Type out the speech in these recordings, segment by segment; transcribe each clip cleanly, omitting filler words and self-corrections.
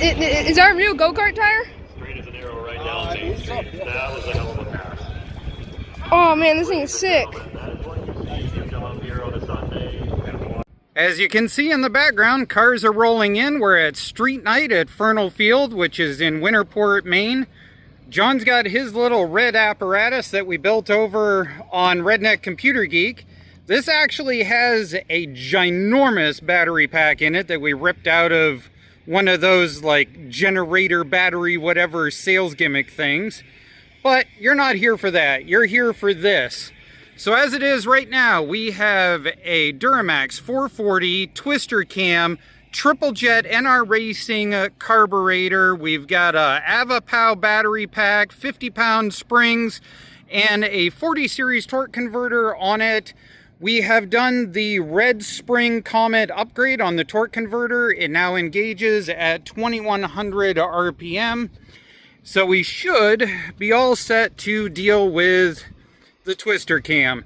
Is our new go-kart tire? Straight as an arrow right down Main Street. That was a hell of a pass. Oh man, this thing is sick. As you can see in the background, cars are rolling in. We're at street night at Fernal Field, which is in Winterport, Maine. John's got his little red apparatus that we built over on Redneck Computer Geek. This actually has a ginormous battery pack in it that we ripped out of one of those like generator battery whatever sales gimmick things. But you're not here for that. You're here for this. So as it is right now, we have a DuroMax 440 twister cam, triple jet NR Racing carburetor. We've got a AvaPow battery pack, 50-pound springs, and a 40 series torque converter on it. We have done the red spring Comet upgrade on the torque converter. It now engages at 2100 RPM. So we should be all set to deal with the twister cam.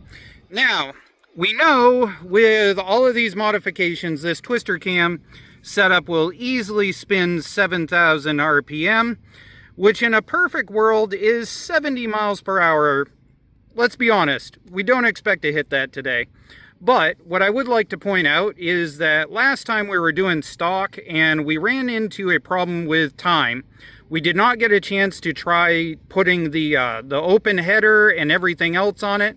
Now, we know with all of these modifications, this twister cam setup will easily spin 7,000 RPM, which in a perfect world is 70 miles per hour. Let's be honest, we don't expect to hit that today. But what I would like to point out is that last time we were doing stock and we ran into a problem with time. We did not get a chance to try putting the open header and everything else on it.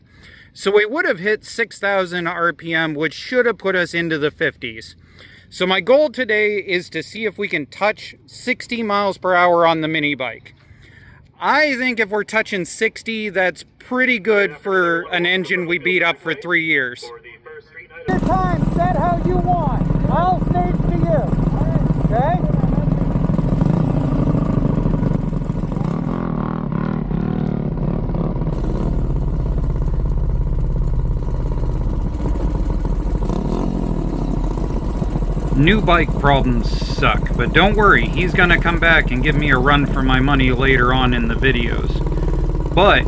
So we would have hit 6,000 RPM, which should have put us into the 50s. So my goal today is to see if we can touch 60 miles per hour on the mini bike. I think if we're touching 60, that's pretty good for an engine we beat up for 3 years. Your time set how you want. I'll stage to you. Okay? New bike problems suck, but don't worry, he's gonna come back and give me a run for my money later on in the videos. But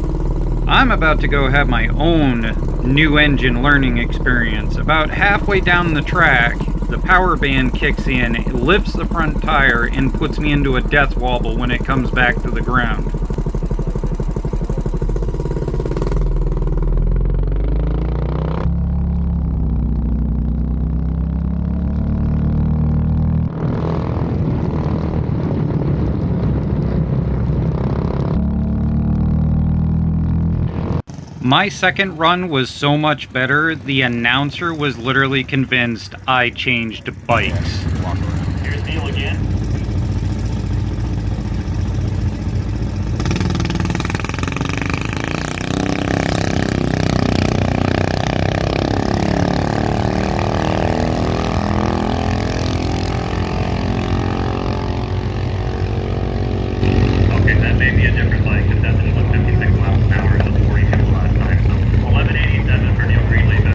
I'm about to go have my own new engine learning experience. About halfway down the track, the power band kicks in, it lifts the front tire, and puts me into a death wobble when it comes back to the ground. My second run was so much better, the announcer was literally convinced I changed bikes. Here's Neil again. Okay, that may be a different bike, because that thing was 56 miles an hour.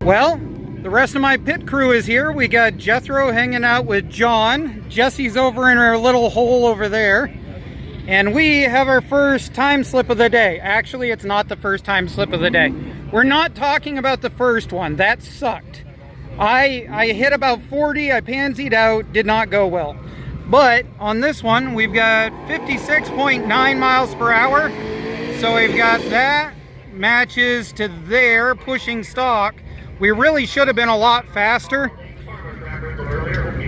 Well, the rest of my pit crew is here. We got Jethro hanging out with John. Jesse's over in her little hole over there. And we have our first time slip of the day. Actually, it's not the first time slip of the day. We're not talking about the first one. That sucked. I hit about 40. I pansied out. Did not go well. But on this one, we've got 56.9 miles per hour. So we've got that. Matches to there, pushing stock. We really should have been a lot faster.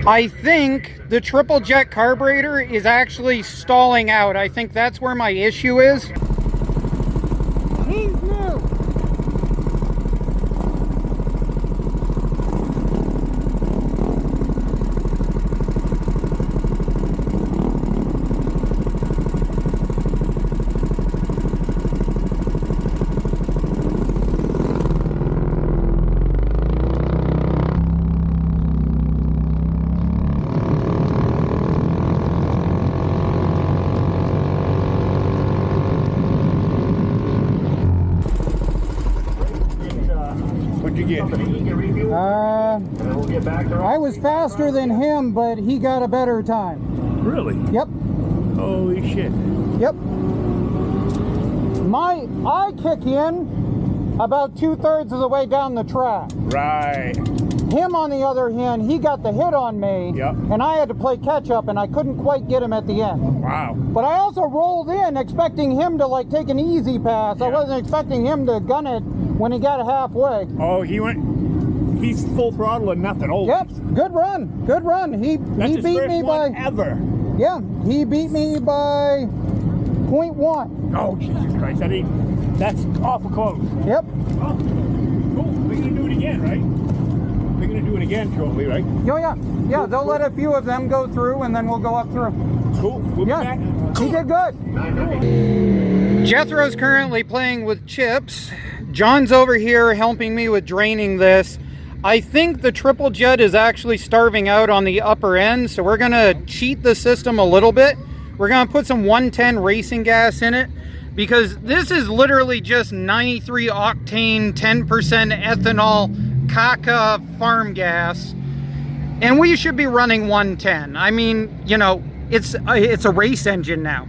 I think the triple jet carburetor is actually stalling out. I think that's where my issue is. He's new. I was faster than him, but he got a better time. Really? Yep. Holy shit. Yep. I kick in about 2/3 of the way down the track. Right. Him, on the other hand, he got the hit on me, Yep. and I had to play catch up, and I couldn't quite get him at the end. Wow. But I also rolled in expecting him to like take an easy pass. I wasn't expecting him to gun it when he got halfway. Oh, he's full throttle and nothing. Oh, Yep, good run, good run. He that's his beat first me one by ever. yeah, he beat me by 0.1. Oh, Jesus Christ! That's awful close. Yep. Oh, cool. We're gonna do it again, right? We're gonna do it again shortly, right? Oh yeah, yeah. They'll let a few of them go through, and then we'll go up through. Cool. We'll be Yeah, back. he did good. Jethro's currently playing with chips. John's over here helping me with draining this. I think the triple jet is actually starving out on the upper end, so we're gonna cheat the system a little bit. We're gonna put some 110 racing gas in it, because this is literally just 93 octane, 10% ethanol, caca farm gas, and we should be running 110. I mean, you know, it's a race engine now.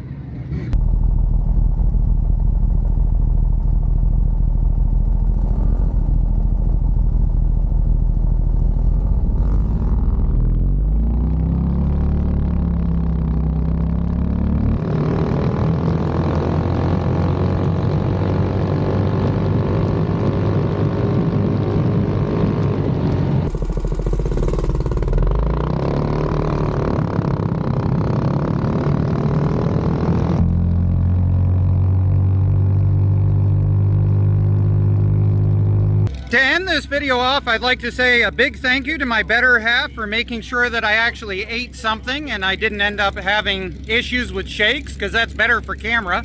To end this video off, I'd like to say a big thank you to my better half for making sure that I actually ate something and I didn't end up having issues with shakes, because that's better for camera.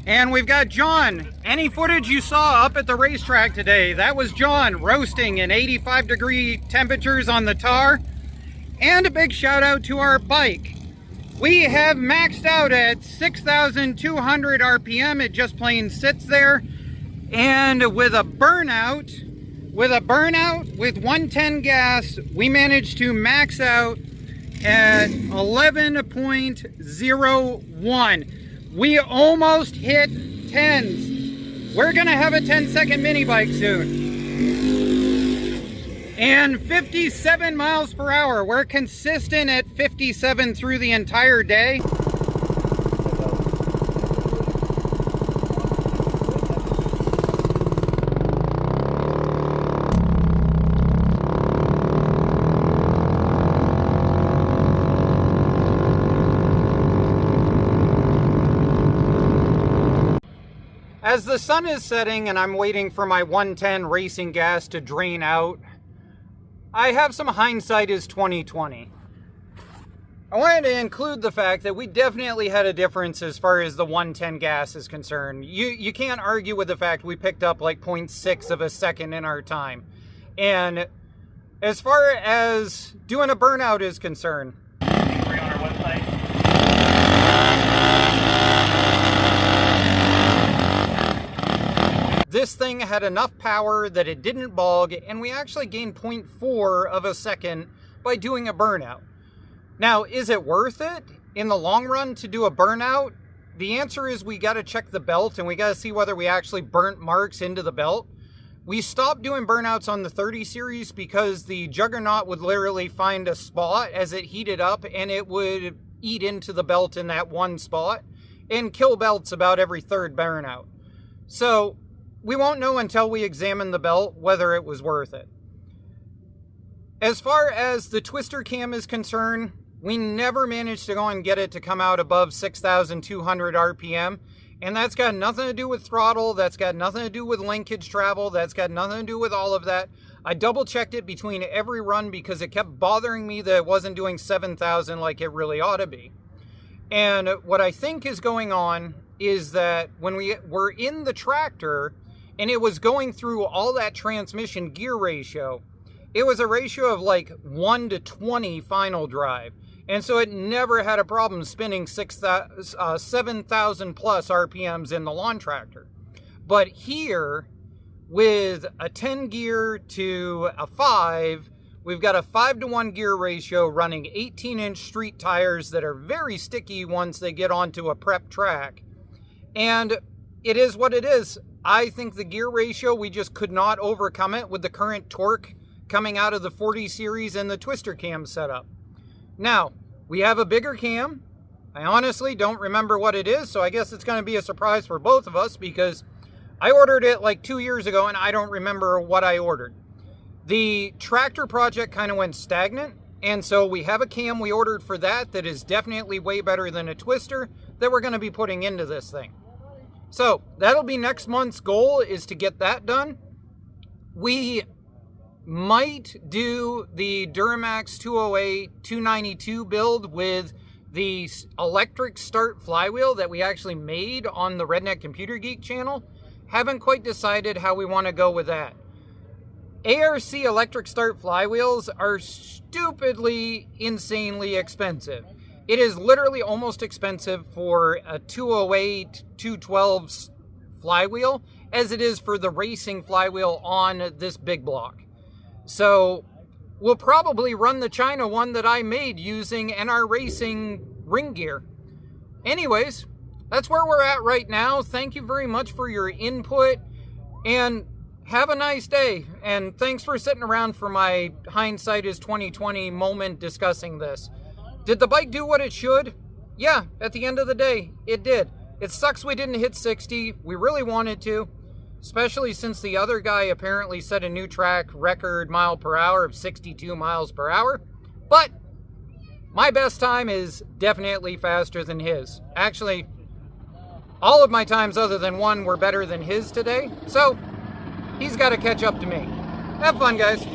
And we've got John. Any footage you saw up at the racetrack today, that was John roasting in 85-degree temperatures on the tar. And a big shout out to our bike. We have maxed out at 6,200 RPM. It just plain sits there. And with a burnout with 110 gas, we managed to max out at 11.01. We almost hit 10s. We're gonna have a 10-second mini bike soon. And 57 miles per hour. We're consistent at 57 through the entire day. As the sun is setting and I'm waiting for my 110 racing gas to drain out, I have some hindsight is 2020. I wanted to include the fact that we definitely had a difference as far as the 110 gas is concerned. You can't argue with the fact we picked up like 0.6 of a second in our time. And as far as doing a burnout is concerned, We're on our website. this thing had enough power that it didn't bog, and we actually gained 0.4 of a second by doing a burnout. Now, is it worth it in the long run to do a burnout? The answer is we got to check the belt, and we got to see whether we actually burnt marks into the belt. We stopped doing burnouts on the 30 series because the Juggernaut would literally find a spot as it heated up, and it would eat into the belt in that one spot and kill belts about every third burnout. So we won't know until we examine the belt whether it was worth it. As far as the twister cam is concerned, we never managed to go and get it to come out above 6,200 RPM. And that's got nothing to do with throttle. That's got nothing to do with linkage travel. That's got nothing to do with all of that. I double checked it between every run because it kept bothering me that it wasn't doing 7,000 like it really ought to be. And what I think is going on is that when we were in the tractor and it was going through all that transmission gear ratio, it was a ratio of like 1 to 20 final drive. And so it never had a problem spinning 7,000 plus RPMs in the lawn tractor. But here, with a 10 gear to a 5, we've got a 5-to-1 gear ratio running 18-inch street tires that are very sticky once they get onto a prep track. And it is what it is. I think the gear ratio, we just could not overcome it with the current torque coming out of the 40 series and the twister cam setup. Now, we have a bigger cam. I honestly don't remember what it is, so I guess it's going to be a surprise for both of us because I ordered it like 2 years ago and I don't remember what I ordered. The tractor project kind of went stagnant, and so we have a cam we ordered for that is definitely way better than a twister that we're going to be putting into this thing. So that'll be next month's goal, is to get that done. We might do the DuroMax 208 292 build with the electric start flywheel that we actually made on the Redneck Computer Geek channel. Haven't quite decided how we want to go with that. ARC electric start flywheels are stupidly, insanely expensive. It is literally almost expensive for a 208, 212 flywheel as it is for the racing flywheel on this big block. So we'll probably run the China one that I made using NR Racing ring gear. Anyways, that's where we're at right now. Thank you very much for your input and have a nice day. And thanks for sitting around for my hindsight is 2020 moment discussing this. Did the bike do what it should? Yeah, at the end of the day, it did. It sucks we didn't hit 60. We really wanted to, especially since the other guy apparently set a new track record mile per hour of 62 miles per hour. But my best time is definitely faster than his. Actually, all of my times other than one were better than his today. So he's got to catch up to me. Have fun, guys.